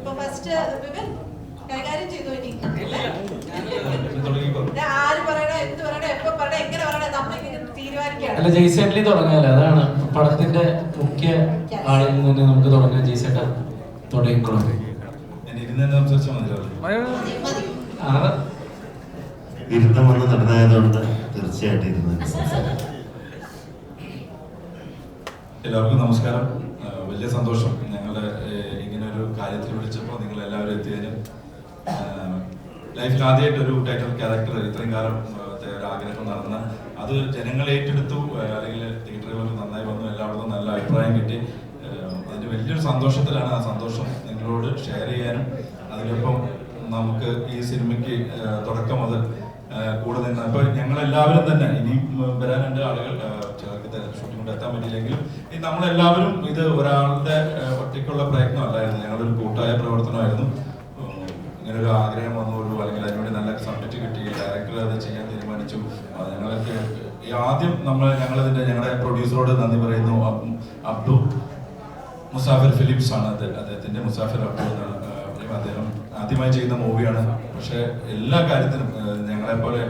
ഇപ്പൊ ഫസ്റ്റ് വിപിൻ കൈകാര്യം ചെയ്തു. ഇനി ആര് പറയണോ, എന്ത് പറയണോ, എപ്പോ പറയണോ, എങ്ങനെ പറയണോ നമ്മളിങ്ങനെ തീരുമാനിക്കുകയാണ്. അല്ല, ജയ്സേട്ടനിൽ തുടങ്ങാല്ലേ, അതാണ് പടത്തിന്റെ മുഖ്യ ആളിൽ നിന്ന് നമുക്ക് തുടങ്ങാം. ജയ്സേട്ട തുടങ്ങിക്കോളൂ. ഇരുത്തം വന്ന് നടനായതുകൊണ്ട് തീർച്ചയായിട്ടും ഇരുന്ന്. എല്ലാവർക്കും നമസ്കാരം. വലിയ സന്തോഷം ഞങ്ങളുടെ ഇങ്ങനെ ഒരു കാര്യത്തിൽ വിളിച്ചപ്പോൾ നിങ്ങൾ എല്ലാവരും എത്തിയതിനും. ലൈഫിൽ ആദ്യമായിട്ട് ഒരു ടൈറ്റിൽ ക്യാരക്ടർ ഇത്രയും കാലം ഒരു ആഗ്രഹം നടന്ന അത് ജനങ്ങൾ ഏറ്റെടുത്തു, അല്ലെങ്കിൽ തിയേറ്ററുകൾ നന്നായി വന്നു, എല്ലായിടത്തും നല്ല അഭിപ്രായം കിട്ടി. അതിന് വലിയൊരു സന്തോഷത്തിലാണ്. ആ സന്തോഷം നിങ്ങളോട് ഷെയർ ചെയ്യാനും അതിനൊപ്പം നമുക്ക് ഈ സിനിമയ്ക്ക് തുടക്കം മുതൽ കൂടെ നിന്ന് ഇപ്പോൾ ഞങ്ങളെല്ലാവരും തന്നെ ഇനിയും വരാനുണ്ട് ആളുകൾ, ചിലർക്ക് ഷൂട്ടിംഗ് കൊണ്ട് എത്താൻ പറ്റിയില്ലെങ്കിലും നമ്മളെല്ലാവരും ഇത് ഒരാളുടെ ഒറ്റയ്ക്കുള്ള പ്രയത്നമല്ലായിരുന്നു, ഞങ്ങളൊരു കൂട്ടായ പ്രവർത്തനമായിരുന്നു. ഇങ്ങനൊരു ആഗ്രഹം വന്നു, അല്ലെങ്കിൽ അതിനുവേണ്ടി നല്ല സബ്ജക്റ്റ് കിട്ടി, ഡയറക്ടർ അത് ചെയ്യാൻ തീരുമാനിച്ചു. ഞങ്ങളൊക്കെ ആദ്യം ഞങ്ങളതിൻ്റെ ഞങ്ങളുടെ പ്രൊഡ്യൂസറോട് നന്ദി പറയുന്നു. അബ്ദു മുസാഫിർ ഫിലിപ്സ് ആണ് അദ്ദേഹത്തിൻ്റെ മുസാഫിർ അബ്ദു എന്നാണ്. അദ്ദേഹം ആദ്യമായി ചെയ്യുന്ന മൂവിയാണ്. പക്ഷേ എല്ലാ കാര്യത്തിനും ഞങ്ങളെപ്പോലെ,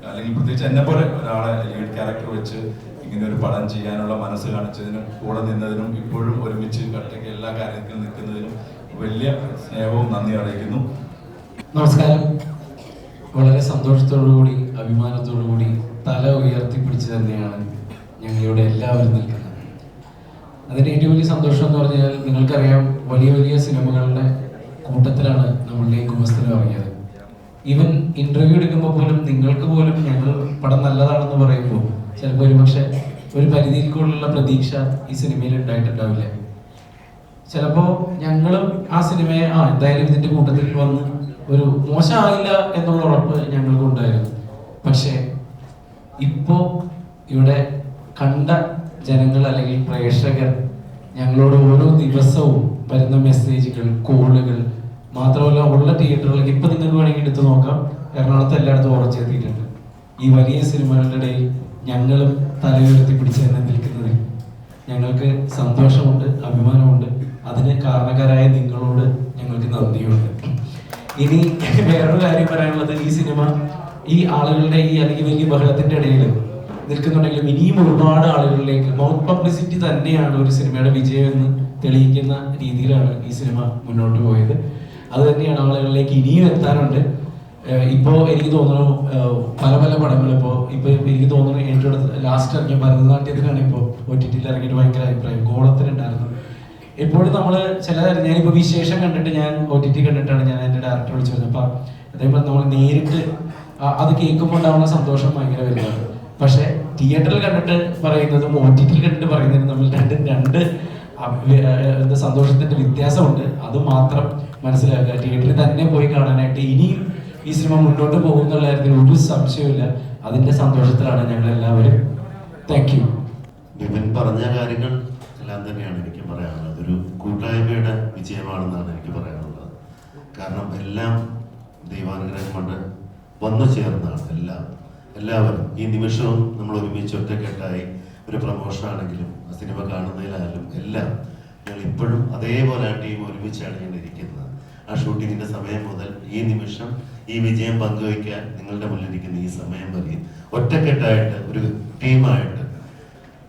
അല്ലെങ്കിൽ പ്രത്യേകിച്ച് എന്നെ പോലെ ഒരാളെ ലീഡ് ക്യാരക്ടർ വെച്ച് ഇങ്ങനെ ഒരു പടം ചെയ്യാനുള്ള മനസ്സ് കാണിച്ചതിനും കൂടെ നിന്നതിനും ഇപ്പോഴും ഒരുമിച്ച് കട്ടയ്ക്ക് എല്ലാ കാര്യത്തിലും നിൽക്കുന്നതിനും വലിയ സ്നേഹവും നന്ദി അറിയിക്കുന്നു. നമസ്കാരം. വളരെ സന്തോഷത്തോടുകൂടി അഭിമാനത്തോടുകൂടി തല ഉയർത്തിപ്പിടിച്ച് തന്നെയാണ് ഞങ്ങളിവിടെ എല്ലാവരും നിൽക്കുന്നത്. അതിൻ്റെ ഏറ്റവും വലിയ സന്തോഷം എന്ന് പറഞ്ഞാൽ, നിങ്ങൾക്കറിയാം, വലിയ വലിയ സിനിമകളുടെ കൂട്ടത്തിലാണ് നമ്മളുടെ ഈ ഗുമസ്തൻ ഇറങ്ങിയത്. ഈവൻ ഇന്റർവ്യൂ എടുക്കുമ്പോൾ പോലും നിങ്ങൾക്ക് പോലും ഞങ്ങൾ പടം നല്ലതാണെന്ന് പറയുമ്പോൾ ചിലപ്പോൾ ഒരുപക്ഷെ ഒരു പരിധിയിൽ കൂടുതലുള്ള പ്രതീക്ഷ ഈ സിനിമയിൽ ഉണ്ടായിട്ടുണ്ടാവില്ല. ചിലപ്പോൾ ഞങ്ങളും ആ സിനിമയെ എന്തായാലും ഇതിൻ്റെ കൂട്ടത്തിൽ വന്ന് ഒരു മോശമായില്ല എന്നുള്ള ഉറപ്പ് ഞങ്ങൾക്കുണ്ടായിരുന്നു. പക്ഷേ ഇപ്പോൾ ഇവിടെ കണ്ട ജനങ്ങൾ അല്ലെങ്കിൽ പ്രേക്ഷകർ ഞങ്ങളോട് ഓരോ ദിവസവും വരുന്ന മെസ്സേജുകൾ, കോളുകൾ, മാത്രമല്ല ഉള്ള തിയേറ്ററുകളിലേക്ക് ഇപ്പം നിങ്ങൾക്ക് വേണമെങ്കിൽ എടുത്ത് നോക്കാം, എറണാകുളത്ത് എല്ലായിടത്തും ഉറച്ചെത്തിയിട്ടുണ്ട്. ഈ വലിയ സിനിമകളുടെ ഇടയിൽ ഞങ്ങളും തലയുയർത്തി പിടിച്ച് തന്നെ നിൽക്കുന്നതിൽ ഞങ്ങൾക്ക് സന്തോഷമുണ്ട്, അഭിമാനമുണ്ട്. അതിന് കാരണക്കാരായ നിങ്ങളോട് ഞങ്ങൾക്ക് നന്ദിയുണ്ട്. ഇനി വേറൊരു കാര്യം പറയാനുള്ളത്, ഈ സിനിമ ഈ ആളുകളുടെ ഈ അല്ലെങ്കിൽ വലിയ ബഹളത്തിന്റെ ഇടയിൽ നിൽക്കുന്നുണ്ടെങ്കിലും ഇനിയും ഒരുപാട് ആളുകളിലേക്ക് മൗത്ത് പബ്ലിസിറ്റി തന്നെയാണ് ഒരു സിനിമയുടെ വിജയം എന്ന് തെളിയിക്കുന്ന രീതിയിലാണ് ഈ സിനിമ മുന്നോട്ട് പോയത്. അത് തന്നെയാണ് ആളുകളിലേക്ക് ഇനിയും എത്താനുണ്ട്. ഇപ്പോൾ എനിക്ക് തോന്നുന്നു പല പല പടങ്ങൾ ഇപ്പോൾ എനിക്ക് തോന്നുന്നു ഏറ്റവും ലാസ്റ്റ് ഇറങ്ങിയ ഭരതനാട്യത്തിനാണ് ഇപ്പോൾ OTT ഇറങ്ങിയിട്ട് ഭയങ്കര അഭിപ്രായം. ഗോളത്തിനുണ്ടായിരുന്നു. എപ്പോഴും നമ്മൾ ഞാനിപ്പോൾ വിശേഷം കണ്ടിട്ട് ഞാൻ OTT കണ്ടിട്ടാണ് ഞാൻ എൻ്റെ ഡയറക്ടർ വിളിച്ചു വരുന്നത്. അപ്പം അതേപോലെ നമ്മൾ നേരിട്ട് അത് കേൾക്കുമ്പോൾ ഉണ്ടാവുന്ന സന്തോഷം ഭയങ്കര വലുതാണ്. പക്ഷേ തിയേറ്ററിൽ കണ്ടിട്ട് പറയുന്നതും OTT കണ്ടിട്ട് പറയുന്നതും നമ്മൾ രണ്ട് സന്തോഷത്തിന്റെ വ്യത്യാസമുണ്ട്. അത് മാത്രം മനസ്സിലാക്കുക. തിയേറ്ററിൽ തന്നെ പോയി കാണാനായിട്ട് ഇനിയും ഈ സിനിമ മുന്നോട്ട് പോകുന്നുള്ള കാര്യത്തിൽ ഒരു സംശയമില്ല. അതിന്റെ സന്തോഷത്തിലാണ് ഞങ്ങൾ എല്ലാവരും. Thank you. വിപിൻ പറഞ്ഞ കാര്യങ്ങൾ എല്ലാം തന്നെയാണ് എനിക്ക് പറയാനുള്ളത്. ഒരു കൂട്ടായ്മയുടെ വിജയമാണെന്നാണ് എനിക്ക് പറയാനുള്ളത്. കാരണം എല്ലാം ദൈവാനുഗ്രഹം കൊണ്ട് വന്നു ചേർന്നാണ്. എല്ലാവരും ഈ നിമിഷവും നമ്മൾ ഒരുമിച്ച് ഒറ്റക്കെട്ടായി ഒരു പ്രമോഷൻ ആണെങ്കിലും സിനിമ കാണുന്നതിലായാലും എല്ലാം ഞങ്ങൾ ഇപ്പോഴും അതേപോലെ ആ ടീം ഒരുമിച്ചാണ് ഞങ്ങൾ ഇരിക്കുന്നത്. ആ ഷൂട്ടിങ്ങിന്റെ സമയം മുതൽ ഈ നിമിഷം ഈ വിജയം പങ്കുവയ്ക്കാൻ നിങ്ങളുടെ മുന്നിലിരിക്കുന്ന ഈ സമയം വരെ ഒറ്റക്കെട്ടായിട്ട് ഒരു ടീമായിട്ട്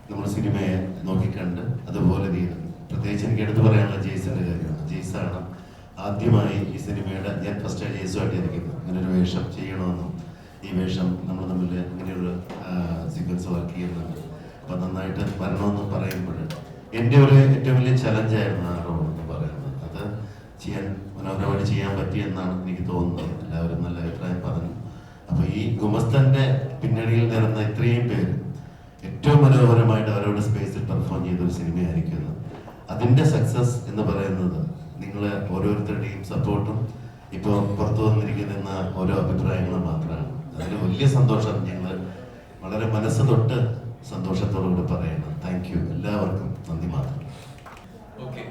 നമ്മൾ സിനിമയെ നോക്കിക്കണ്ട് അതുപോലെ ചെയ്യുന്നു. പ്രത്യേകിച്ച് എനിക്ക് എടുത്തു പറയാനുള്ള ജെയ്സന്റെ കാര്യമാണ്. ജെയ്സാണ് ആദ്യമായി ഈ സിനിമയുടെ, ഞാൻ ഫസ്റ്റ് ജെയ്സുമായിട്ട് ഇരിക്കുന്നത്, ഇങ്ങനെ ഒരു വേഷം ചെയ്യണമെന്നും ഈ വേഷം നമ്മൾ തമ്മിൽ ഇങ്ങനെയൊരു സീക്വൻസ് വർക്ക് ചെയ്യുന്നുണ്ട്, അപ്പം നന്നായിട്ട് വരണമെന്ന് പറയുമ്പോൾ എൻ്റെ ഒരു ഏറ്റവും വലിയ ചലഞ്ചായിരുന്നു ആ റോൾ എന്ന് പറയുന്നത്. അത് ചെയ്യാൻ മനോഹരമായിട്ട് ചെയ്യാൻ പറ്റിയെന്നാണ് എനിക്ക് തോന്നുന്നത്. എല്ലാവരും നല്ല അഭിപ്രായം പറഞ്ഞു. അപ്പോൾ ഈ ഗുമസ്തന്റെ പിന്നണിയിൽ നിറഞ്ഞ ഇത്രയും പേര് ഏറ്റവും മനോഹരമായിട്ട് അവരവരുടെ സ്പേസിൽ പെർഫോം ചെയ്തൊരു സിനിമയായിരിക്കുന്നു. അതിൻ്റെ സക്സസ് എന്ന് പറയുന്നത് നിങ്ങൾ ഓരോരുത്തരുടെയും സപ്പോർട്ടും ഇപ്പോൾ പുറത്തു വന്നിരിക്കുന്ന ഓരോ അഭിപ്രായങ്ങളും മാത്രമാണ്. അതിന് വലിയ സന്തോഷം ഞങ്ങൾ വളരെ മനസ്സ് തൊട്ട് സന്തോഷത്തോടുകൂടി പറയുന്നത്. Thank you. എല്ലാവർക്കും നന്ദി മാത്രം. ഓക്കെ,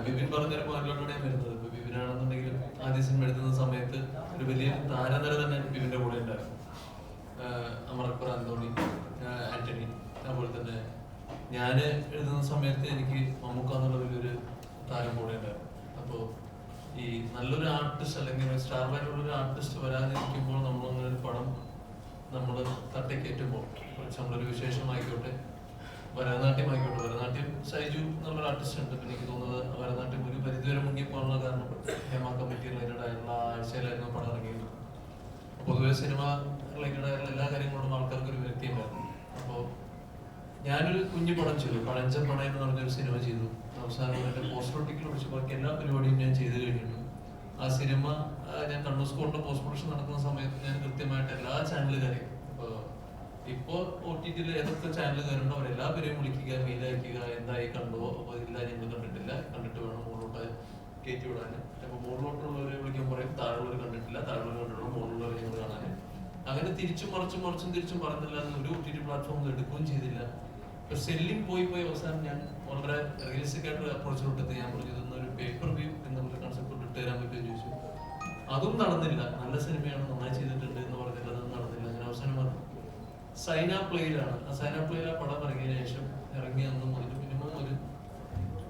വിപിൻ പറഞ്ഞൊരു പോയിന്റിലോട്ടാണ് ഞാൻ വരുന്നത്. ഇപ്പൊ വിപിനാണെന്നുണ്ടെങ്കിലും ആദ്യ സിനിമ എടുക്കുന്ന സമയത്ത് ഒരു വലിയ താരനിര തന്നെ വിപിന്റെ കൂടെ ഉണ്ടായിരുന്നു. അമർപുർ ആന്റോണി, ആന്റണി, അതുപോലെ തന്നെ ഞാൻ എഴുതുന്ന സമയത്ത് എനിക്ക് മമ്മൂക്ക എന്നുള്ള വലിയൊരു താരം കൂടെ ഉണ്ടായിരുന്നു. അപ്പോൾ ഈ നല്ലൊരു ആർട്ടിസ്റ്റ് അല്ലെങ്കിൽ സ്റ്റാർ വാല്യുള്ള ഒരു ആർട്ടിസ്റ്റ് വരാതിരിക്കുമ്പോൾ നമ്മളങ്ങനെ ഒരു പടം നമ്മൾ തട്ടിക്കയറ്റുമ്പോൾ നമ്മളൊരു വിശേഷമായിക്കോട്ടെ, ഭരതനാട്യമായിക്കോട്ടെ, ഭരതനാട്യം ഷൈജു എന്നുള്ളൊരു ആർട്ടിസ്റ്റ് ഉണ്ട്. പിന്നെ എനിക്ക് തോന്നുന്നത് ഭരതനാട്യം ഒരു പരിധിവരെ മുങ്ങിപ്പോകാനുള്ള കാരണം ഹേമ കമ്മിറ്റി റിലേറ്റഡ് ആയിട്ടുള്ള ആഴ്ചയിലായിരുന്നു പടം ഇറങ്ങിയത്. പൊതുവെ സിനിമ റിലേറ്റഡ് ആയിട്ടുള്ള എല്ലാ കാര്യങ്ങളോടും ആൾക്കാർക്ക് ഒരു വ്യക്തിയുണ്ടായിരുന്നു. അപ്പോൾ ഞാനൊരു കുഞ്ഞു പടം ചെയ്തു, പഴഞ്ചൻ പടം എന്ന് പറഞ്ഞൊരു സിനിമ ചെയ്തു. അവസാനം എൻ്റെ പോസ്റ്റ് പ്രൊഡക്റ്റിൽ ഒഴിച്ച് ബാക്കി എല്ലാ പരിപാടിയും ഞാൻ ചെയ്ത് കഴിഞ്ഞിട്ടുണ്ട്. ആ സിനിമ ഞാൻ കണ്ണൂർ സ്കൂളിൻ്റെ പോസ്റ്റ് പ്രൊഡക്ഷൻ നടക്കുന്ന സമയത്ത് ഞാൻ കൃത്യമായിട്ട് എല്ലാ ചാനലുകാരെയും ഇപ്പോൾ OTT ഏതൊക്കെ ചാനലുകാരുണ്ടോ അവരെല്ലാ പേരെയും വിളിക്കുക, മെയിൽ അയക്കുക, എന്തായി കണ്ടുവോ, അപ്പോൾ ഇല്ല ഞങ്ങൾ കണ്ടിട്ടില്ല, കണ്ടിട്ട് വേണം മുകളിലോട്ട് കയറ്റി വിടാൻ. അപ്പോൾ മുകളിലോട്ടുള്ളവരെ വിളിക്കുമ്പോൾ പറയും താഴെയുള്ളവർ കണ്ടിട്ടില്ല, താഴെയുള്ളവർ കണ്ടിട്ടുള്ളൂ, മുകളിലുള്ളവർ ഞങ്ങൾ കാണാൻ. അങ്ങനെ തിരിച്ചും തിരിച്ചും പറഞ്ഞില്ല. ഒരു OTT പ്ലാറ്റ്ഫോം എടുക്കുകയും ചെയ്തില്ല. സെല്ലിംഗ് പോയി അവസാനം ഞാൻ വളരെ റിയലിസ്റ്റിക് ആയിട്ട് അപ്രോച്ചിലോട്ടെത്തി. ഞാൻ പറഞ്ഞു ഒരു പേപ്പർ വ്യൂ എന്നുള്ള കൺസെപ്റ്റ് ഇട്ട് തരാൻ പറ്റുമെന്ന് ചോദിച്ചു. അതും നടന്നില്ല. നല്ല സിനിമയാണ്, നന്നായി ചെയ്തിട്ടുണ്ട് എന്ന് പറഞ്ഞില്ല, അതൊന്നും നടന്നില്ല. അങ്ങനെ അവസാനം സൈന പ്ലേയിലാണ്. ആ സൈന പ്ലേയിൽ ആ പടം ഇറങ്ങിയതിനു ശേഷം ഇറങ്ങി അന്ന് മുതൽ മിനിമം ഒരു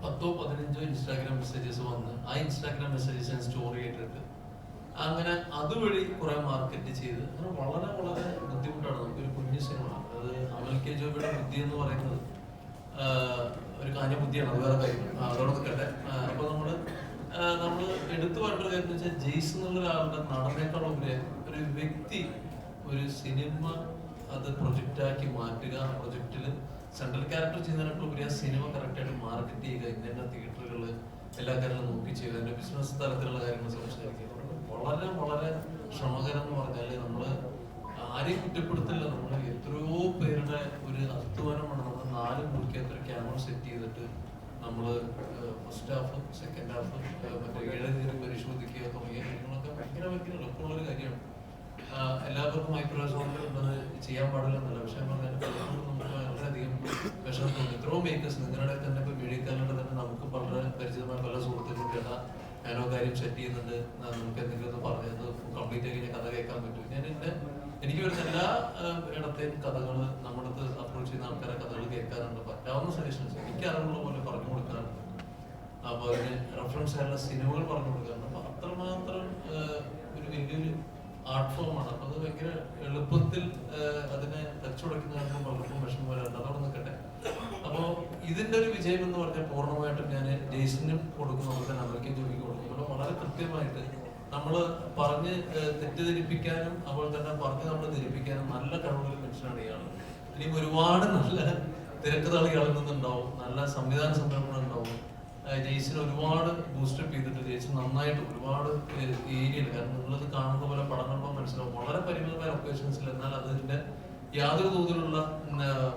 10-15 ഇൻസ്റ്റാഗ്രാം മെസ്സേജസ് വന്ന് ആ ഇൻസ്റ്റാഗ്രാം മെസ്സേജസ് ഞാൻ സ്റ്റോറി ആയിട്ടിട്ട് അങ്ങനെ അതുവഴി കുറെ മാർക്കറ്റ് ചെയ്ത് അങ്ങനെ വളരെ വളരെ ബുദ്ധിമുട്ടാണ്. നമുക്കൊരു കുഞ്ഞു സിനിമ, അത് അമൽ കെ ജോബിയുടെ ബുദ്ധി എന്ന് പറയുന്നത് ഒരു കാഞ്ഞ ബുദ്ധിയാണ്, അത് വേറെ കാര്യം, അതോടെ നിൽക്കട്ടെ. അപ്പൊ നമ്മള് എടുത്തു പറയേണ്ട കാര്യം എന്ന് വെച്ചാൽ ജെയ്സ് എന്നുള്ള ഒരാളുടെ നടനേക്കാളുപരി ഒരു വ്യക്തി ഒരു സിനിമ അത് പ്രൊജക്റ്റാക്കി മാറ്റുക, ആ പ്രൊജക്റ്റില് സെൻട്രൽ ക്യാരക്ടർ ചെയ്യുന്നതിനേക്കാളുപരി ആ സിനിമ കറക്റ്റായിട്ട് മാർക്കറ്റ് ചെയ്യുക, ഇന്ന തിയേറ്ററുകളിൽ എല്ലാ കാര്യങ്ങളും നോക്കി ചെയ്യുക, അതിന്റെ ബിസിനസ് തലത്തിലുള്ള കാര്യങ്ങൾ സംസാരിക്കുക. വളരെ വളരെ ശ്രമകരം എന്ന് പറഞ്ഞാല് നമ്മള് ആരെയും കുറ്റപ്പെടുത്തില്ല. നമ്മൾ എത്രയോ പേരുടെ ഒരു അധ്വാനമാണ്. നമ്മൾ 4 മുറിക്കകത്ത് ഒരു ക്യാമറ സെറ്റ് ചെയ്തിട്ട് നമ്മള് ഫസ്റ്റ് ഹാഫ്, സെക്കൻഡ് ഹാഫ്, മറ്റേ 7 തീയതി പരിശോധിക്കുക തുടങ്ങിയ കാര്യങ്ങളൊക്കെ ഭയങ്കര എളുപ്പമുള്ളൊരു കാര്യമാണ്. എല്ലാവർക്കും മൈക്രോസോഫ്റ്റ് ഉള്ളത് ചെയ്യാൻ പാടില്ലെന്നല്ല, പക്ഷെ നമുക്ക് വളരെയധികം വിഷമം തോന്നി. എത്രയോ മേക്കേഴ്സ് നിങ്ങളുടെ തന്നെ ഇപ്പൊ മീഡിയക്കാരുടെ തന്നെ നമുക്ക് വളരെ പരിചിതമായ പല സുഹൃത്തുക്കളും കേട്ടാ ഞാനോ കാര്യം സെറ്റ് ചെയ്യുന്നുണ്ട്, നമുക്ക് എന്തെങ്കിലും ഒന്ന് പറഞ്ഞത് കംപ്ലീറ്റ് ആക്കി ഞാൻ കഥ കേൾക്കാൻ പറ്റും. എനിക്ക് വരുന്ന എല്ലാ ഇടത്തെയും കഥകൾ നമ്മുടെ അടുത്ത് അപ്രോച്ച് ചെയ്യുന്ന ആൾക്കാരെ കഥകൾ കേൾക്കാറുണ്ട്. പറ്റാവുന്ന സജഷൻസ് എനിക്ക് അറിവുള്ള പോലെ പറഞ്ഞു കൊടുക്കാറുണ്ട്. അപ്പൊ അതിന് റെഫറൻസ് ആയിട്ടുള്ള സിനിമകൾ പറഞ്ഞു കൊടുക്കാറുണ്ട്. അപ്പൊ അത്രമാത്രം ഒരു വലിയൊരു ആർട്ട് ഫോമാണ്. അപ്പൊ അത് ഭയങ്കര എളുപ്പത്തിൽ അതിനെ തച്ചുടയ്ക്കുന്നതിനും പലർക്കും വിഷമം വരാറുണ്ട്. അതോടെ നിൽക്കട്ടെ. അപ്പോ ഇതിന്റെ ഒരു വിജയം എന്ന് പറഞ്ഞാൽ പൂർണ്ണമായിട്ടും ഞാൻ ജെയ്സനും കൊടുക്കുമ്പോൾ തന്നെ അമൽക്കും ജോലിക്ക് കൊടുക്കുമ്പോൾ വളരെ കൃത്യമായിട്ട് നമ്മള് പറഞ്ഞ് തെറ്റിദ്ധരിപ്പിക്കാനും അതുപോലെ തന്നെ പറഞ്ഞ് നമ്മൾ ധരിപ്പിക്കാനും നല്ല കഴിവുള്ള മനുഷ്യനാണ് ഇയാൾ. ഇനിയും ഒരുപാട് നല്ല തിരക്കഥാളി ഇയാളിൽ നിന്നുണ്ടാവും, നല്ല സംവിധാന സംരംഭങ്ങൾ ഉണ്ടാവും. ജെയ്സിന് ഒരുപാട് ബൂസ്റ്റപ്പ് ചെയ്തിട്ട് ജെയ്സിന് നന്നായിട്ട് ഒരുപാട് ഏരിയയിൽ, കാരണം നിങ്ങളത് കാണുന്ന പോലെ പടം കാണുമ്പോൾ മനസ്സിലാവും വളരെ പരിമിതമായ ലൊക്കേഷൻസിൽ, എന്നാൽ അതിന്റെ യാതൊരു തോതിലുള്ള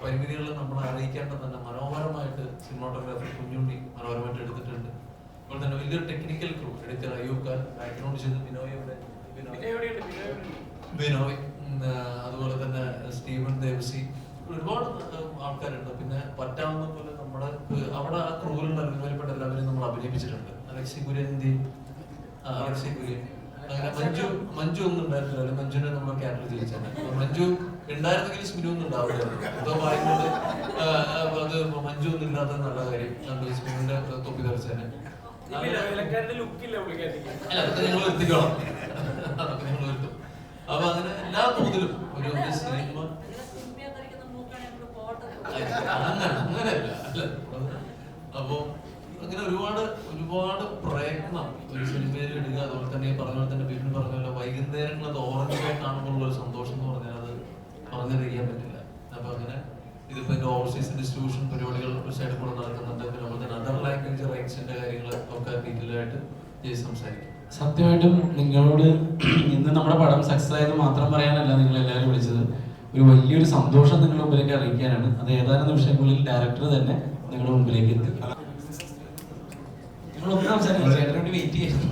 പരിമിതികളിൽ നമ്മളെ അറിയിക്കേണ്ട തന്നെ മനോഹരമായിട്ട് സിനിമാറ്റോഗ്രാഫർ കുഞ്ഞുണ്ണി മനോഹരമായിട്ട് എടുത്തിട്ടുണ്ട്. അതുപോലെ തന്നെ വലിയൊരു technical crew, editor Ayyub Khan, background ചെയ്ത് ബിനോയ്, അതുപോലെ തന്നെ സ്റ്റീവൻ ദേവസി, ഒരുപാട് ആൾക്കാരുണ്ട്. പിന്നെ പറ്റാവുന്ന പോലെ നമ്മുടെ അവിടെ ആ ക്രൂവിലുള്ള അഭിനയപ്പെട്ട എല്ലാവരെയും നമ്മൾ അഭിനയിപ്പിച്ചിട്ടുണ്ട്. അലക്സി കുര്യൻ, അലക്സി കുര്യൻ, അങ്ങനെ മഞ്ജു ഒന്നും ഉണ്ടായിരുന്നില്ല. മഞ്ജുവിനെ നമ്മൾ ക്യാരക്ടർ ചെയ്യിച്ചാണ്. മഞ്ജു ഉണ്ടായിരുന്നെങ്കിൽ സ്മിനു ഒന്നും ഉണ്ടാവില്ല. എന്തോ പറയുന്നത് അത് മഞ്ജു ഒന്നും ഇല്ലാത്ത നല്ല കാര്യം, സ്മിനുവിന്റെ തൊപ്പി തെറിച്ചേനെ. അതൊക്കെ ഞങ്ങൾ എത്തിക്കണം, അതൊക്കെ ഞങ്ങൾ എത്തും. അപ്പൊ അങ്ങനെ എല്ലാ തോതിലും ഒരു സിനിമ അങ്ങനെയല്ല അല്ല. അപ്പൊ അങ്ങനെ ഒരുപാട് പ്രയത്നം ഒരു സിനിമയിൽ ഇടുക. അതുപോലെ തന്നെ പറഞ്ഞ പോലെ തന്നെ ബിപിൻ പറഞ്ഞ പോലെ വൈകുന്നേരങ്ങൾ അത് ഓറഞ്ചായി കാണുമ്പോൾ ഒരു സന്തോഷം എന്ന് പറഞ്ഞാൽ അത് പറഞ്ഞറിയിക്കാൻ പറ്റില്ല. അപ്പൊ അങ്ങനെ ഇതിപ്പോ എന്റെ ഓവർസീസ് ഡിസ്ട്രിബ്യൂഷൻ പരിപാടികൾ ഒരു സൈഡിൽ കൂടെ നടക്കുന്നുണ്ട്. പിന്നെ അതുപോലെ തന്നെ അതർ ലാംഗ്വേജ് റൈറ്റ്സിന്റെ കാര്യങ്ങൾ ഒക്കെ ഡീറ്റെയിൽ ആയിട്ട് സംസാരിക്കും. സത്യമായിട്ടും നിങ്ങളോട് ഇന്ന് നമ്മുടെ പടം സക്സസ് ആയത് മാത്രം പറയാനല്ല നിങ്ങൾ എല്ലാവരും വിളിച്ചത്, ഒരു വലിയൊരു സന്തോഷം നിങ്ങളുടെ മുമ്പിലേക്ക് അറിയിക്കാനാണ്. അത് ഏതാനും നിമിഷങ്ങളിൽ ഡയറക്ടർ തന്നെ നിങ്ങളുടെ മുമ്പിലേക്ക് എത്തി. നിങ്ങളൊന്നും സംസാരിക്കും, ചേട്ടന് വേണ്ടി വെയിറ്റ് ചെയ്യുന്നു.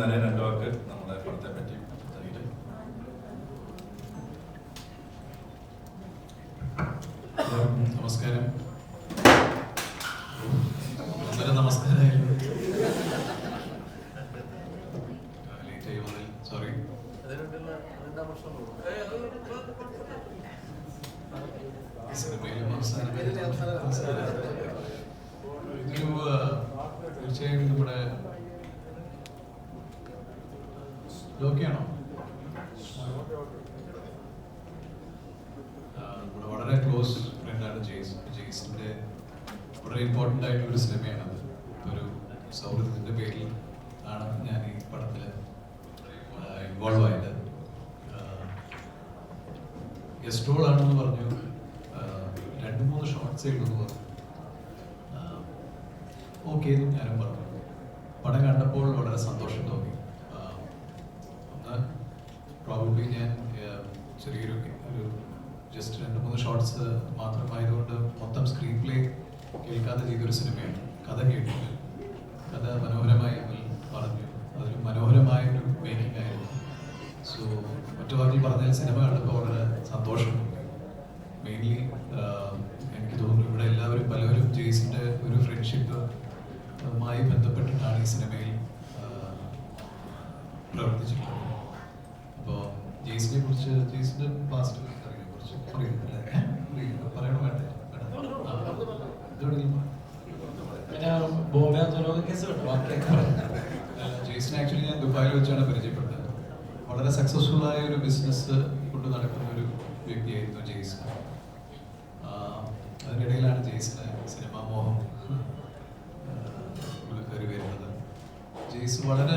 നല്ല 2 വാക്ക് നമ്മളെ പടത്തെ പറ്റി. നമസ്കാരം. നമസ്കാരം. സോറി. ഒരു ഇതൊക്കെയാണോ? നമ്മുടെ വളരെ ക്ലോസ് ഫ്രണ്ടാണ് ജെയ്സിൻ്റെ വളരെ ഇമ്പോർട്ടൻ്റ് ആയിട്ടുള്ള ഒരു സിനിമയാണത്. ഒരു സൗഹൃദത്തിൻ്റെ പേരിൽ ആണ് ഞാൻ ഈ പടത്തിൽ ഇൻവോൾവ് ആയത്. ഗസ്റ്റ് റോൾ ആണെന്ന് പറഞ്ഞു, 2-3 ഷോർട്ട്സേ ഉള്ളൂ പറഞ്ഞു. ഓക്കെ എന്ന് ഞാനും പറഞ്ഞു. പടം കണ്ടപ്പോൾ വളരെ സന്തോഷം തോന്നി. ഒന്ന് പ്രോബബ്ലി ഞാൻ ചെറിയൊരു ജസ്റ്റ് 2-3 ഷോർട്സ് മാത്രമായതുകൊണ്ട് മൊത്തം സ്ക്രീൻ പ്ലേ കേൾക്കാതെ ചെയ്തൊരു സിനിമയാണ്. കഥ കേട്ടു, കഥ മനോഹരമായി അമൽ പറഞ്ഞു, അതൊരു മനോഹരമായ ഒരു മേക്കിംഗ് ആയിരുന്നു. സോ മറ്റു വാക്കിൽ പറഞ്ഞാൽ സിനിമ കണ്ടപ്പോൾ വളരെ സന്തോഷം തോന്നി. മെയിൻലി എനിക്ക് തോന്നുന്നു ഇവിടെ എല്ലാവരും പലവരും ജെയ്സിൻ്റെ ഒരു ഫ്രണ്ട്ഷിപ്പുമായി ബന്ധപ്പെട്ടിട്ടാണ് ഈ സിനിമയിൽ പ്രവർത്തിച്ചിട്ടുള്ളത്. അപ്പോൾ ജെയ്സിനെ കുറിച്ച്, ജെയ്സിൻ്റെ പാസ്റ്റ് അറിയാം, കുറച്ച് പറയണോ വേണ്ടേ? ജെയ്സിനെ ആക്ച്വലി ഞാൻ ദുബായിൽ വെച്ചാണ് പരിചയപ്പെട്ടത്. വളരെ സക്സസ്ഫുൾ ആയ ഒരു ബിസിനസ് കൊണ്ട് നടക്കുന്ന ഒരു വ്യക്തിയായിരുന്നു ജെയ്സ്. അതിനിടയിലാണ് ജെയ്സിന് സിനിമാ മോഹം കയറി വരുന്നത്. ജെയ്സ് വളരെ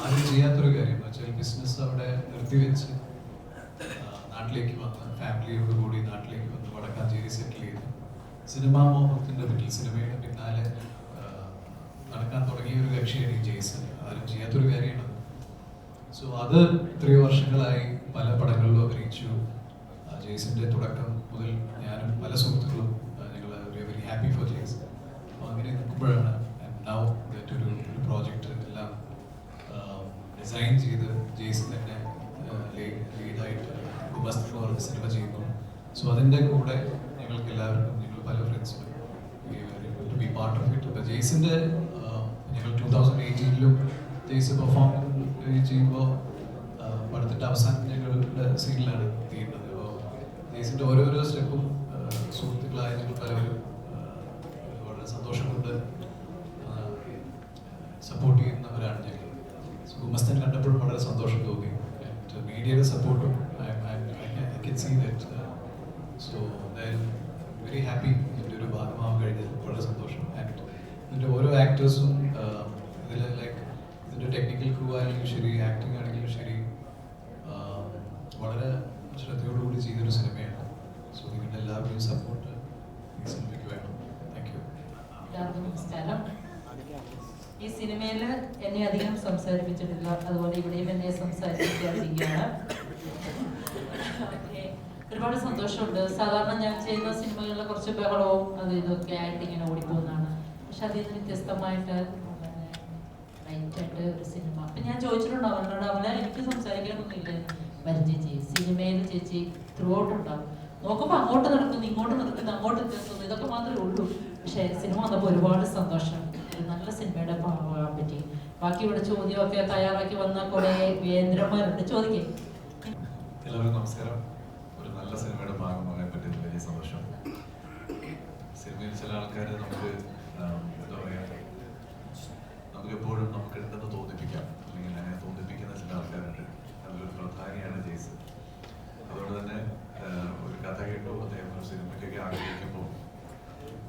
ആരും ചെയ്യാത്തൊരു കാര്യം എന്ന് വെച്ചാൽ ബിസിനസ് അവിടെ നിർത്തിവെച്ച് നാട്ടിലേക്ക് വന്ന് ഫാമിലിയോട് കൂടി നാട്ടിലേക്ക് വന്ന് വടക്കാഞ്ചേരി സെറ്റിൽ ചെയ്ത് സിനിമാ മോഹത്തിൻ്റെ പിന്നിൽ, സിനിമയുടെ പിന്നാലെ നടക്കാൻ തുടങ്ങിയ ഒരു കക്ഷിയാണ് ഈ ജെയ്സ്. ആരും ചെയ്യാത്തൊരു കാര്യമാണ്. സോ അത് എത്രയോ വർഷങ്ങളായി പല പടങ്ങളിലും അഭിനയിച്ചു. ജെയ്സിൻ്റെ തുടക്കം മുതൽ ഞാനും പല സുഹൃത്തുക്കളും ഞങ്ങൾ വെരി ഹാപ്പി ഫോർ ജെയ്സ്. അപ്പോൾ അങ്ങനെ നിൽക്കുമ്പോഴാണ് നൗ ഒരു പ്രോജക്റ്റ് എല്ലാം ഡിസൈൻ ചെയ്ത് ജെയ്സ് തന്നെ ലീഡായിട്ട് ഗുമസ്ത എന്ന് പറഞ്ഞ സിനിമ ചെയ്യുന്നു. സോ അതിൻ്റെ കൂടെ ഞങ്ങൾക്ക് എല്ലാവർക്കും, ഞങ്ങൾ പല ഫ്രണ്ട്സിനും to be part of it. ഇപ്പോൾ ജെയ്സിൻ്റെ ഞങ്ങൾ 2018 ജെയ്സ് പെർഫോം ചെയ്യുമ്പോൾ പടത്തിൻ്റെ അവസാനം ഞങ്ങളുടെ സീനിലാണ് തീരുന്നത്. അപ്പോൾ ജെയ്സിൻ്റെ ഓരോരോ സ്റ്റെപ്പും സുഹൃത്തുക്കളായ ഞങ്ങൾ പലവരും വളരെ സന്തോഷം കൊണ്ട് സപ്പോർട്ട് ചെയ്യുന്നവരാണ് ഞങ്ങൾ. ഗുമസ്തൻ കണ്ടപ്പോഴും വളരെ സന്തോഷം തോന്നി. മീഡിയയുടെ സപ്പോർട്ടും I can see that. So very happy ഇതിൻ്റെ ഒരു ഭാഗമാകാൻ കഴിഞ്ഞത് വളരെ സന്തോഷം. ആൻഡ് ഇതിൻ്റെ ഓരോ ആക്ടേഴ്സും ഇതിൽ ലൈക്ക് ഇതിൻ്റെ ടെക്നിക്കൽ ക്രൂ ആണെങ്കിലും ശരി, ആക്ടിങ് ആണെങ്കിലും ശരി, വളരെ ശ്രദ്ധയോടുകൂടി ചെയ്തൊരു സിനിമയാണ്. സോ നിങ്ങളുടെ എല്ലാവരുടെയും സപ്പോർട്ട് ഈ സിനിമയ്ക്ക് വേണം. Thank you. എല്ലാവർക്കും നമസ്കാരം. ഈ സിനിമയിൽ എന്നെ അധികം സംസാരിപ്പിച്ചിട്ടില്ല, അതുപോലെ ഇവിടെയും എന്നെ സംസാരിപ്പിക്കാതിരിക്കുകയാണ്. ഒരുപാട് സന്തോഷമുണ്ട്. സാധാരണ ഞാൻ ചെയ്യുന്ന സിനിമകളിലെ കുറച്ച് ബഹളവും അത് ഇതൊക്കെ ആയിട്ട് ഇങ്ങനെ ഓടിപ്പോകുന്നതാണ്. പക്ഷെ അതിൽ നിന്ന് വ്യത്യസ്തമായിട്ട് ലൈറ്റായിട്ട് ഒരു സിനിമ. അപ്പം ഞാൻ ചോദിച്ചിട്ടുണ്ട് അവനോട്, അവനെ എനിക്ക് സംസാരിക്കാനൊന്നുമില്ല. വരും ചേച്ചി, സിനിമയിൽ ചേച്ചി ത്രൂ ഔട്ട് ഉണ്ടാവും. നോക്കുമ്പോൾ അങ്ങോട്ട് നടക്കുന്നു, ഇങ്ങോട്ട് നടക്കുന്നു, അങ്ങോട്ട് എത്തുന്നു, ഇതൊക്കെ മാത്രമേ ഉള്ളൂ. പക്ഷേ സിനിമ വന്നപ്പോൾ ഒരുപാട് സന്തോഷം. ഒരു നല്ല സിനിമയുടെ ഭാഗമാകാൻ പറ്റി. ബാക്കി ഇവിടെ ചോദ്യമൊക്കെ തയ്യാറാക്കി വന്ന കുറേ കേന്ദ്രന്മാരുണ്ട്, ചോദിക്കേ. എല്ലാവർക്കും നമസ്കാരം. ഒരു നല്ല സിനിമയുടെ ഭാഗമാകാൻ പറ്റിയത് വലിയ സന്തോഷം. സിനിമയിൽ ചില ആൾക്കാർ നമുക്ക് എന്താ പറയുക, നമുക്കെപ്പോഴും നമുക്ക് ഉണ്ടെന്ന് തോന്നിപ്പിക്കാം, അല്ലെങ്കിൽ അങ്ങനെ തോന്നിപ്പിക്കുന്ന ചില ആൾക്കാരുണ്ട്. അതിലൊരു പ്രധാനിയാണ് ജെയ്സ്. അതുകൊണ്ട് തന്നെ ഒരു കഥ കേട്ടോ അദ്ദേഹം ഒരു സിനിമയ്ക്കൊക്കെ ആഗ്രഹിക്കുമ്പോൾ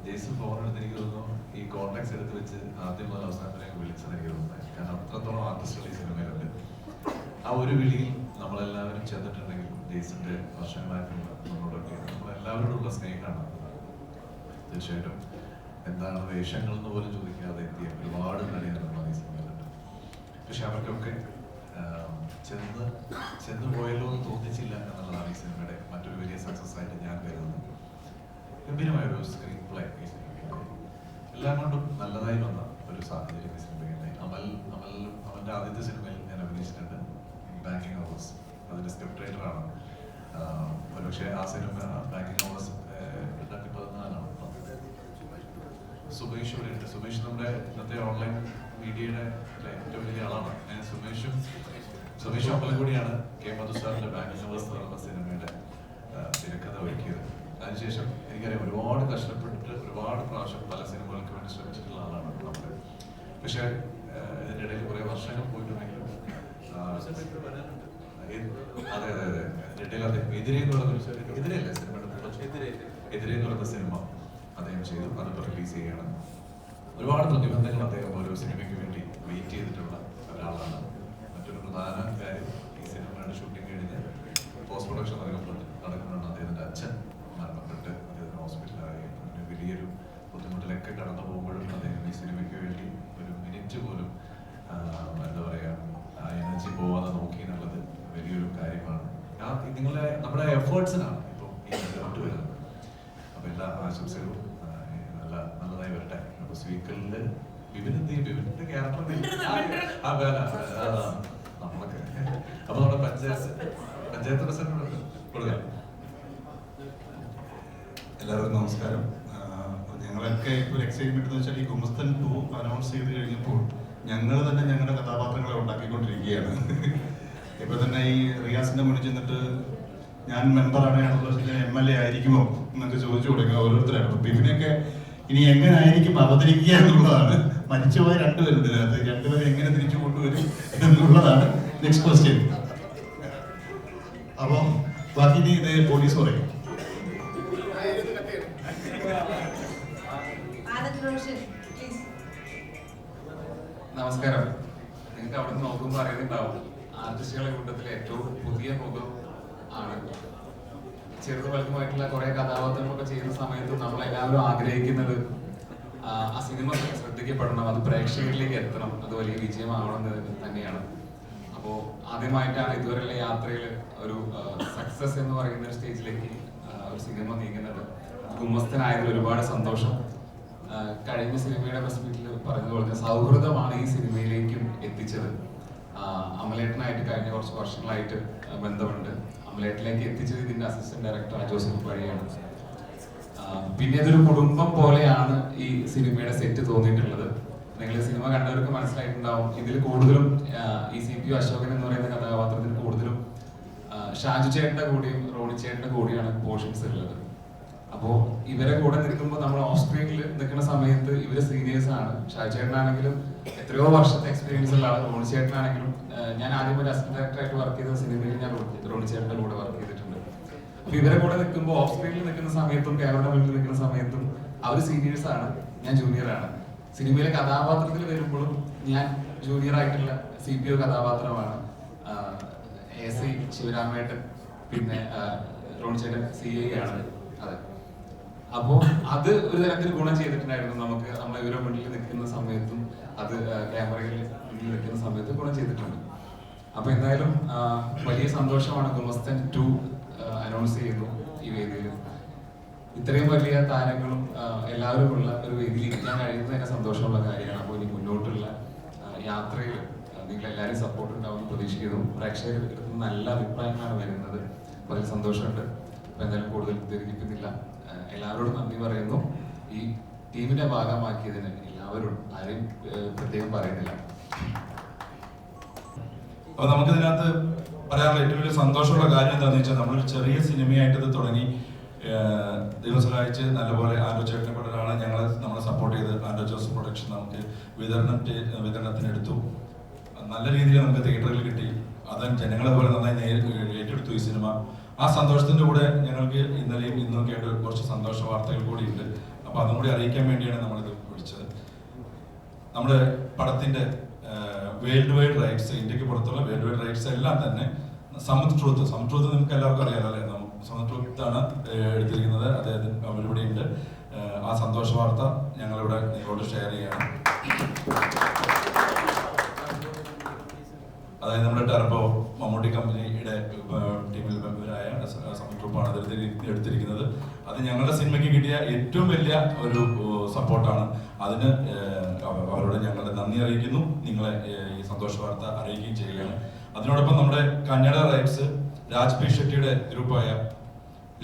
ജെയ്സ് ഫോൺ എടുത്ത് എനിക്ക് തോന്നുന്നു ഈ കോൺടാക്ട്സ് എടുത്ത് വെച്ച് ആദ്യം മുതൽ അവസാനം വരെ വിളിച്ചെന്ന് എനിക്ക് തോന്നുന്നത്. കാരണം അത്രത്തോളം ആർട്ടിസ്റ്റുകൾ ഈ സിനിമയിലുണ്ട്. ആ ഒരു വിളിയിൽ നമ്മളെല്ലാവരും ചെന്നിട്ടുണ്ടെങ്കിൽ ജെയ്സിന്റെ വർഷങ്ങളായിട്ടുള്ള നമ്മളോടൊക്കെ നമ്മളെല്ലാവരോടുള്ള സ്നേഹമാണ്. തീർച്ചയായിട്ടും എന്താണ് വേഷങ്ങൾ എന്ന് പോലും ചോദിക്കാതെ എത്തിയ ഒരുപാട് നടികൾ ഈ സിനിമയിലുണ്ട്. പക്ഷെ അവർക്കൊക്കെ ചെന്ന് പോയല്ലോ എന്ന് തോന്നിച്ചില്ല എന്നുള്ളതാണ് ഈ സിനിമയുടെ മറ്റൊരു വലിയ സക്സസ് ആയിട്ട് ഞാൻ കരുതുന്നത്. ഗംഭീരമായൊരു സ്ക്രീൻ പ്ലേ ഈ സിനിമയ്ക്ക് എല്ലാം കൊണ്ടും നല്ലതായി വന്ന ഒരു സാഹചര്യം ഈ സിനിമയ്ക്കുണ്ടായി. അവൻ്റെ ആദ്യത്തെ സിനിമയിൽ ഞാൻ അഭിനയിച്ചിട്ടുണ്ട്, ബാങ്കിങ് ഹവേഴ്സ്. അതിൻ്റെ സ്ക്രിപ്റ്റ് റൈറ്ററാണ്. ഒരുപക്ഷെ ആ സിനിമ ബാങ്കിങ് ഹവേഴ്സ് 2014 സുമേഷ് ഇവിടെ ഉണ്ട്. സുമേഷ് നമ്മുടെ ഇന്നത്തെ ഓൺലൈൻ മീഡിയയുടെ ഏറ്റവും വലിയ ആളാണ്. സുമേഷ് അമ്പലക്കൂടിയാണ് കെ മധുസാറിന്റെ ബാങ്കിങ് ഹവേഴ്സ് എന്ന് പറയുന്ന സിനിമയുടെ തിരക്കഥ ഒരുക്കിയത്. അതിനുശേഷം എനിക്കറിയാം ഒരുപാട് കഷ്ടപ്പെട്ടിട്ട് ഒരുപാട് പ്രാവശ്യം പല സിനിമകൾക്ക് വേണ്ടി ശ്രമിച്ചിട്ടുള്ള ആളാണ് നമ്മൾ. പക്ഷെ ഇതിൻ്റെ ഇടയിൽ കുറേ വർഷങ്ങൾ പോയിട്ടുണ്ടെങ്കിലും അതെ അതെ അതെ രണ്ടിലും അതെ എതിരെ എന്ന് പറയുന്ന എതിരെയല്ലേ സിനിമയുടെ എതിരെ എന്ന് പറയുന്ന സിനിമ അദ്ദേഹം ചെയ്തു. അതിപ്പോൾ റിലീസ് ചെയ്യുകയാണ്. ഒരുപാട് പ്രതിബന്ധങ്ങൾ അദ്ദേഹം ഓരോ സിനിമയ്ക്ക് വേണ്ടി വെയിറ്റ് ചെയ്തിട്ടുള്ള ഒരാളാണ്. മറ്റൊരു പ്രധാന കാര്യം, ഈ സിനിമയുടെ ഷൂട്ടിംഗ് കഴിഞ്ഞ് പോസ്റ്റ് പ്രൊഡക്ഷൻ നടക്കുന്നുണ്ട്. അദ്ദേഹത്തിൻ്റെ അച്ഛൻ മരണപ്പെട്ട് അദ്ദേഹത്തിന് ഹോസ്പിറ്റലായി അങ്ങനെ വലിയൊരു ബുദ്ധിമുട്ടിലൊക്കെ കടന്നു പോകുമ്പോഴും അദ്ദേഹം ഈ സിനിമയ്ക്ക് വേണ്ടി ഒരു മിനിറ്റ് പോലും എന്താ പറയുക ആ എനർജി പോവാതെ നോക്കി എന്നുള്ളത് വലിയൊരു കാര്യമാണ്. നിങ്ങളുടെ നമ്മുടെ എഫേർട്സിനാണ് ഇപ്പോൾ ഈ റിസൾട്ട് വരുന്നത്. അപ്പോൾ എല്ലാ ആശംസകളും നല്ലതായി വരട്ടെ. അപ്പോൾ സ്വീക്കലിൽ വിപിന്റെ ക്യാരക്ടർ നമ്മളൊക്കെ അപ്പൊ നമ്മുടെ പഞ്ചായത്ത് പ്രസിഡന്റ് കൊടുക്കാം. എല്ലാവർക്കും നമസ്കാരം. ഞങ്ങളൊക്കെ ഒരു എക്സൈറ്റ്മെന്റ് എന്ന് വെച്ചാൽ ഈ ഗുമസ്തൻ 2 അനൗൺസ് ചെയ്ത് കഴിഞ്ഞപ്പോൾ ഞങ്ങൾ തന്നെ ഞങ്ങളുടെ കഥാപാത്രങ്ങളെ ഉണ്ടാക്കിക്കൊണ്ടിരിക്കുകയാണ്. ഇപ്പൊ തന്നെ ഈ റിയാസിന്റെ മുന്നിൽ ചെന്നിട്ട് ഞാൻ മെമ്പറാണ് MLA ആയിരിക്കുമോ എന്നൊക്കെ ചോദിച്ചു കൊടുക്കുക ഓരോരുത്തരാണ്. അപ്പൊ ബിബിനൊക്കെ ഇനി എങ്ങനെ ആയിരിക്കും അവതരിക്കുക എന്നുള്ളതാണ്. മരിച്ചുപോയ രണ്ടുപേരുണ്ട് അതിനകത്ത്, രണ്ടുപേരെ എങ്ങനെ തിരിച്ചു കൊണ്ടുവരും എന്നുള്ളതാണ് നെക്സ്റ്റ് ക്വസ്റ്റ്യൻ. അപ്പൊ ബാക്കി ഇത് പോലീസ് പറയും. നമസ്കാരം. നിങ്ങൾക്ക് അവിടെ നിന്ന് നോക്കുമ്പോൾ അറിയുന്നുണ്ടാവും, ആർട്ടിസ്റ്റുകളുടെ കൂട്ടത്തിലെ ഏറ്റവും പുതിയ മുഖം ആണ്. ചെറുതുവലുതുമായിട്ടുള്ള കുറെ കഥാപാത്രങ്ങളൊക്കെ ചെയ്യുന്ന സമയത്ത് നമ്മളെല്ലാവരും ആഗ്രഹിക്കുന്നത് ആ സിനിമ ശ്രദ്ധിക്കപ്പെടണം, അത് പ്രേക്ഷകരിലേക്ക് എത്തണം, അത് വലിയ വിജയമാവണം എന്ന് തന്നെയാണ്. അപ്പോൾ ആദ്യമായിട്ടാണ് ഇതുവരെയുള്ള യാത്രയിൽ ഒരു സക്സസ് എന്ന് പറയുന്ന ഒരു സ്റ്റേജിലേക്ക് ഒരു സിനിമ നീങ്ങുന്നത്. ഗുമസ്തനായതിൽ ഒരുപാട് സന്തോഷം. കഴിഞ്ഞ സിനിമയുടെ പ്രസ് മീറ്റിൽ പറഞ്ഞതുപോലെ സൗഹൃദമാണ് ഈ സിനിമയിലേക്കും എത്തിച്ചത്. അമലേട്ടനായിട്ട് കഴിഞ്ഞ കുറച്ച് വർഷങ്ങളായിട്ട് ബന്ധമുണ്ട്. അമലേട്ടിലേക്ക് എത്തിച്ചത് ഇതിന്റെ അസിസ്റ്റന്റ് ഡയറക്ടർ ജോസഫ് വഴിയാണ്. പിന്നെ ഇതൊരു കുടുംബം പോലെയാണ് ഈ സിനിമയുടെ സെറ്റ് തോന്നിയിട്ടുള്ളത്. നിങ്ങൾ സിനിമ കണ്ടവർക്ക് മനസ്സിലായിട്ടുണ്ടാവും, ഇതിൽ കൂടുതലും ഈ CPO അശോകൻ എന്ന് പറയുന്ന കഥാപാത്രത്തിന് കൂടുതലും ഷാജു ചേട്ടന്റെ കൂടെയും റോണി ചേട്ടന്റെ കൂടെയാണ് പോർഷൻസ് ഉള്ളത്. അപ്പോൾ ഇവരെ കൂടെ നിൽക്കുമ്പോൾ നമ്മൾ ഓഫ് സ്ക്രീനിൽ നിൽക്കുന്ന സമയത്ത് ഇവര് സീനിയേഴ്സ് ആണ്. ഷാജു ചേട്ടനാണെങ്കിലും എത്രയോ വർഷത്തെ എക്സ്പീരിയൻസ് ഉള്ള ആൾ, റോണി ചേട്ടനാണെങ്കിലും ഞാൻ ആദ്യം ഒരു അസിസ്റ്റന്റ് ഡയറക്ടറായിട്ട് വർക്ക് ചെയ്ത സിനിമയിൽ ഞാൻ റോണി ചേട്ടന്റെ കൂടെ വർക്ക് ചെയ്തിട്ടുണ്ട്. അപ്പൊ ഇവരെ കൂടെ നിൽക്കുമ്പോൾ ഓഫ് സ്ക്രീനിൽ നിൽക്കുന്ന സമയത്തും ക്യാമറ മുന്നിൽ നിൽക്കുന്ന സമയത്തും അവർ സീനിയേഴ്സ് ആണ്, ഞാൻ ജൂനിയർ ആണ്. സിനിമയിലെ കഥാപാത്രത്തിൽ വരുമ്പോഴും ഞാൻ ജൂനിയർ ആയിട്ടുള്ള CPO കഥാപാത്രമാണ്. ASI ശിവരാമേട്ടൻ, പിന്നെ റോണിച്ചേട്ടൻ CI ആണ്. അതെ, അപ്പോ അത് ഒരു തരത്തിൽ ഗുണം ചെയ്തിട്ടുണ്ടായിരുന്നു നമുക്ക്. നമ്മൾ ഇവരെ മുന്നിൽ നിൽക്കുന്ന സമയത്തും അത് ക്യാമറയിൽ മുന്നിൽ നിൽക്കുന്ന സമയത്തും ഗുണം ചെയ്തിട്ടുണ്ട്. അപ്പൊ എന്തായാലും വലിയ സന്തോഷമാണ് ഗുമസ്തൻ 2 അനൗൺസ് ചെയ്യുന്നു ഈ വേദിയിൽ. ഇത്രയും വലിയ താരങ്ങളും എല്ലാവരും ഉള്ള ഒരു വേദിയിൽ ഇരിക്കാൻ കഴിയുന്നത് തന്നെ സന്തോഷമുള്ള കാര്യമാണ്. അപ്പോൾ ഇനി മുന്നോട്ടുള്ള യാത്രയിൽ നിങ്ങൾ എല്ലാവരും സപ്പോർട്ട് ഉണ്ടാവുമെന്ന് പ്രതീക്ഷിക്കുന്നു. പ്രേക്ഷകരുടെ അടുത്ത് നല്ല അഭിപ്രായങ്ങളാണ് വരുന്നത്, വളരെ സന്തോഷമുണ്ട്. അപ്പൊ എന്തായാലും കൂടുതൽ ദീർഘിപ്പിക്കുന്നില്ല, എല്ലാവരോടും നന്ദി പറയുന്നു. ഈ ടീമിന്റെ ഭാഗമാക്കിയതിന് എല്ലാവരും ആരെയും പ്രത്യേകം പറയുന്നില്ല. അപ്പൊ നമുക്കിതിനകത്ത് പറയാനുള്ള ഏറ്റവും വലിയ സന്തോഷമുള്ള കാര്യം എന്താണെന്ന് വെച്ചാൽ, നമ്മളൊരു ചെറിയ സിനിമയായിട്ട് ഇത് തുടങ്ങി ദൈവം സഹായിച്ച് നല്ലപോലെ ആൻഡ്രോ ചേട്ടനെ പോലെ ഒരാളെ നമ്മളെ സപ്പോർട്ട് ചെയ്ത് ആൻഡ്രോ ജോസഫ് പ്രൊഡക്ഷൻ നമുക്ക് വിതരണത്തിനെടുത്തു. നല്ല രീതിയിൽ നമുക്ക് തിയേറ്ററിൽ കിട്ടി. അത് ജനങ്ങളെ പോലെ നന്നായി ഏറ്റെടുത്തു ഈ സിനിമ. ആ സന്തോഷത്തിന്റെ കൂടെ ഞങ്ങൾക്ക് ഇന്നലെയും ഇന്നൊക്കെ ആയിട്ട് കുറച്ച് സന്തോഷ വാർത്തകൾ കൂടി ഉണ്ട്. അപ്പൊ അതും കൂടി അറിയിക്കാൻ വേണ്ടിയാണ് നമ്മളിത് വിളിച്ചത്. നമ്മുടെ പടത്തിന്റെ വേൾഡ് വൈഡ് റൈറ്റ്സ്, ഇന്ത്യക്ക് പുറത്തുള്ള വേൾഡ് വൈഡ് റൈറ്റ്സ് എല്ലാം തന്നെ സമുദ് ട്രൂത്ത് നിങ്ങൾക്ക് എല്ലാവർക്കും അറിയാലോ അല്ലേ? സമുദ് ട്രൂത്ത് ആണ് എടുത്തിരിക്കുന്നത്. അദ്ദേഹത്തിന് അവരിവിടെ ഉണ്ട്. ആ സന്തോഷ വാർത്ത ഞങ്ങളിവിടെ നിങ്ങളോട് ഷെയർ ചെയ്യണം. അതായത് നമ്മുടെ ടർബോ മമ്മൂട്ടി കമ്പനിയുടെ ടീമിൽ മെമ്പറായ സമുദ് ട്രൂപ്പാണ് അത് എടുത്തിരിക്കുന്നത്. അത് ഞങ്ങളുടെ സിനിമയ്ക്ക് കിട്ടിയ ഏറ്റവും വലിയ ഒരു സപ്പോർട്ടാണ്. അതിന് അവരോട് ഞങ്ങളുടെ നന്ദി അറിയിക്കുന്നു. നിങ്ങളെ ഈ സന്തോഷ വാർത്ത അറിയിക്കുകയും ചെയ്യുകയാണ്. അതിനോടൊപ്പം നമ്മുടെ കന്നഡ റൈറ്റ്സ് രാജ് പി ഷെട്ടിയുടെ ഗ്രൂപ്പായ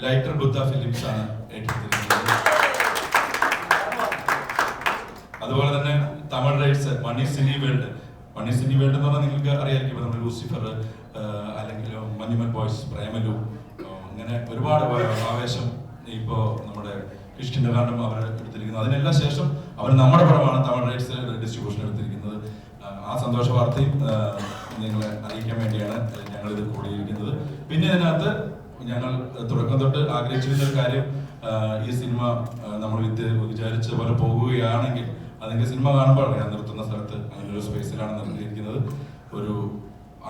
ലൈറ്റർ ബുദ്ധ ഫിലിംസ് ആണ് ഏറ്റെടുത്തിരിക്കുന്നത്. അതുപോലെ തന്നെ Tamil rights Mani cine world എന്ന് പറഞ്ഞാൽ നിങ്ങൾക്ക് അറിയാമായിരിക്കും. നമ്മുടെ ലൂസിഫർ അല്ലെങ്കിൽ മഞ്ഞുമൽ ബോയ്സ്, പ്രേമലു, അങ്ങനെ ഒരുപാട് ആവേശം, ഇപ്പോ നമ്മുടെ കിഷ്കിന്റെ കാണ്ടും അവർ എടുത്തിരിക്കുന്നത്. അതിനെല്ലാം ശേഷം അവർ നമ്മുടെ പടമാണ് തമിഴ് റൈറ്റ്സ് ഡിസ്ട്രിബ്യൂഷൻ എടുത്തിരിക്കുന്നത്. ആ സന്തോഷ വാർത്തയും നിങ്ങളെ അറിയിക്കാൻ വേണ്ടിയാണ് ഞങ്ങളിത് കൂടിയിരിക്കുന്നത്. പിന്നെ ഇതിനകത്ത് ഞങ്ങൾ തുടക്കം തൊട്ട് ആഗ്രഹിച്ചിരുന്ന ഒരു കാര്യം, ഈ സിനിമ നമ്മൾ വിചാരിച്ച പോലെ പോകുകയാണെങ്കിൽ അതിന്റെ സിനിമ കാണുമ്പോൾ അറിയാം നിർത്തുന്ന സ്ഥലത്ത് അങ്ങനെ ഒരു സ്പേസിലാണ് നിർത്തിയിരിക്കുന്നത്. ഒരു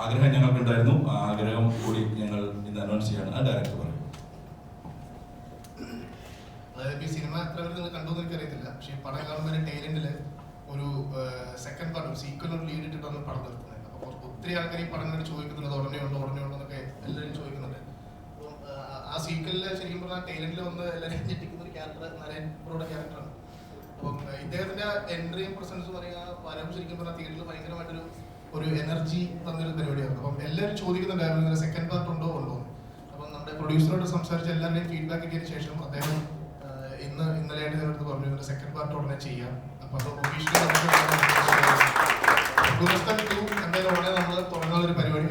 ആഗ്രഹം ഞങ്ങൾക്കുണ്ടായിരുന്നു. ആ ആഗ്രഹം കൂടി ഞങ്ങൾ ഇന്ന് അനൗൺസ് ചെയ്യാണ്. ആ ഡയറക്ടർ പറയും. അതായത് ഈ സിനിമ എത്ര പേര് നിങ്ങൾ കണ്ടു എന്ന് എനിക്കറിയത്തില്ല, പക്ഷേ ഈ പടം കാണുമ്പോൾ ടൈലന്റില് ഒരു സെക്കൻഡ് പാർട്ട് ഒരു സീക്വൽ ഒരു ലീഡ് ഇട്ടിട്ടാണ് പടം നിർത്തുന്നത്. അപ്പോൾ ഒത്തിരി ആൾക്കാർ ഈ പടങ്ങൾ ചോദിക്കുന്നുണ്ട്, ഉടനെ ഉണ്ടോ എന്നൊക്കെ എല്ലാവരും ചോദിക്കുന്നുണ്ട്. അപ്പം ആ സീക്വലില് ശരിക്കും പറഞ്ഞാൽ ടൈലന്റിൽ വന്ന് എല്ലാവരും ഞെട്ടിക്കുന്ന ഒരു ക്യാരക്ടർ നരേന്ദ്രയുടെ ക്യാരക്ടറാണ്. അപ്പം ഇദ്ദേഹത്തിന്റെ എൻട്രിയും പ്രസൻസും പറയുക വരവ് ശരിക്കും പറഞ്ഞാൽ തിയേറ്ററിൽ ഭയങ്കരമായിട്ടൊരു എനർജി തന്നൊരു പരിപാടിയാണ്. അപ്പം എല്ലാവരും ചോദിക്കുന്നുണ്ടായിരുന്നു സെക്കൻഡ് പാർട്ട് ഉണ്ടോ. അപ്പം നമ്മുടെ പ്രൊഡ്യൂസറോട് സംസാരിച്ച എല്ലാവരുടെയും ഫീഡ്ബാക്ക് കിട്ടിയതിന് ശേഷം അദ്ദേഹം ഇന്നലെയായിട്ട് ഇതിനടുത്ത് പറഞ്ഞു സെക്കൻഡ് പാർട്ട് ഉടനെ ചെയ്യാം. അപ്പൊ അത് ഒഫീഷ്യലി എന്തായാലും ഉടനെ നമ്മൾ തുടങ്ങാനുള്ള ഒരു പരിപാടി